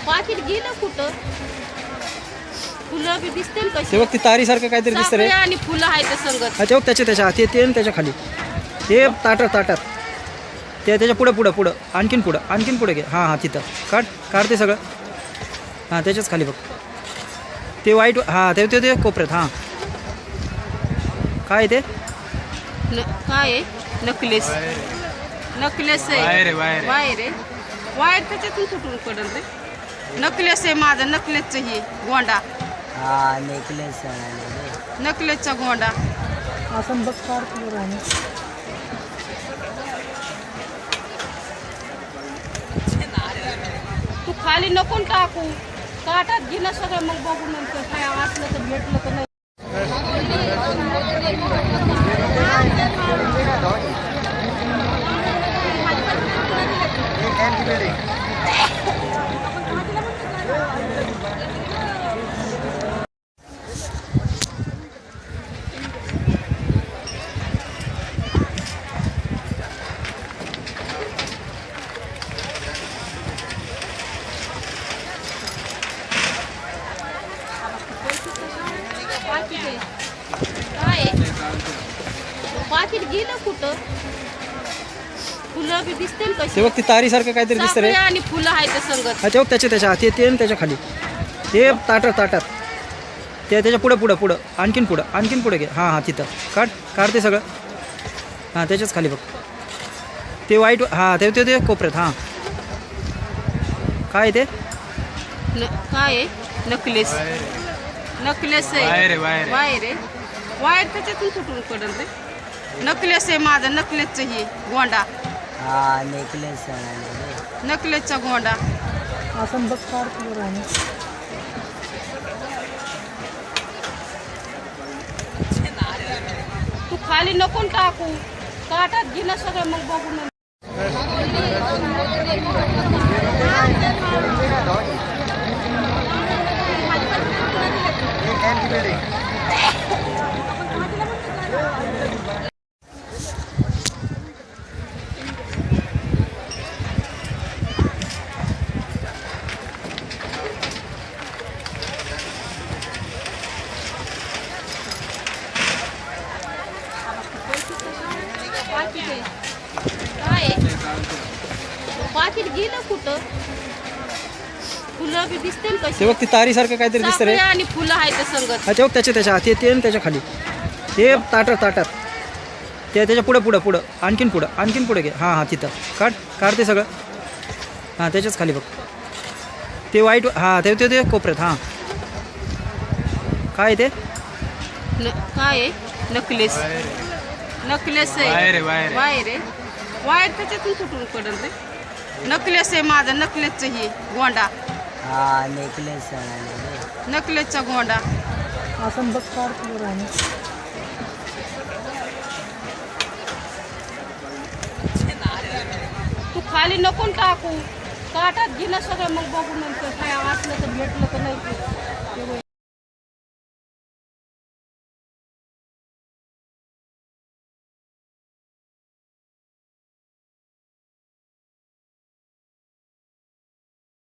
पाकिट गेलं कुठं? फुलं बी दिसते ना कशी? ते बघ ती तारीसारखं काहीतरी दिसतं रे. आणि फुलं आहेत संगत. हा ते बघ त्याच्या हाती ते आणि त्याच्या खाली ते ताटात ते त्याच्या पुढं आणखीन पुढं घे. हां तिथं काढ ते सगळं. हां त्याच्याच खाली बघ ते वाईट. हां ते कोपऱ्यात. हां काय ते काय आहे? नकलेस आहे. वायर त्याच्यातून सुटून पडल रे. नकलेस आहे माझा. नकलेसचं हे गोंडा. नकलेसचा गोंडा असं बघ. तू खाली नको टाकू. काटात गेलं सगळं. मग बघू नंतर काय असलं तर भेटलं तर नाही. पाकिट गेलं कुठं? फुलं बी दिसते ना कशी? ते बघ ती तारीसारखं काहीतरी दिसतं रे. आणि फुलं आहेत संगत. हा ते बघ त्याच्या हाती ते आणि त्याच्या खाली ते ताटात ते त्याच्या पुढं आणखीन पुढं घे. हां तिथं काढ ते सगळं. हां त्याच्याच खाली बघ ते वाईट. हां ते कोपऱ्यात. हां काय ते काय आहे? नकलेस आहे. वायर त्याच्यातून सुटून पडल रे. नकलेस आहे माझा. नकलेसचं हे गोंडा. नकलेसचा गोंडा असं बघ. तू खाली नको टाकू. काटात गेलं सगळं. मग बघू नंतर. पाकिट गेलं कुठं? फुलं बी दिसते ना कशी? ते बघ ती तारीसारखं काहीतरी दिसतं रे. आणि फुलं आहेत संगत. हा ते बघ त्याच्या हाती ते आणि त्याच्या खाली ते ताटात ते त्याच्या पुढं आणखीन पुढं घे. हां तिथं काढ ते सगळं. हां त्याच्याच खाली बघ ते वाईट. हां ते कोपऱ्यात. हां काय ते काय आहे? नकलेस आहे. वायर त्याच्यातून सुटून पडल रे. नकलेस आहे माझा. नकलेसचं हे गोंडा. नकलेसचा गोंडा असं बघ. तू खाली नको टाकू. काटात गेलं सगळं. मग बघू नंतर काय असलं तर भेटलं तर नाही.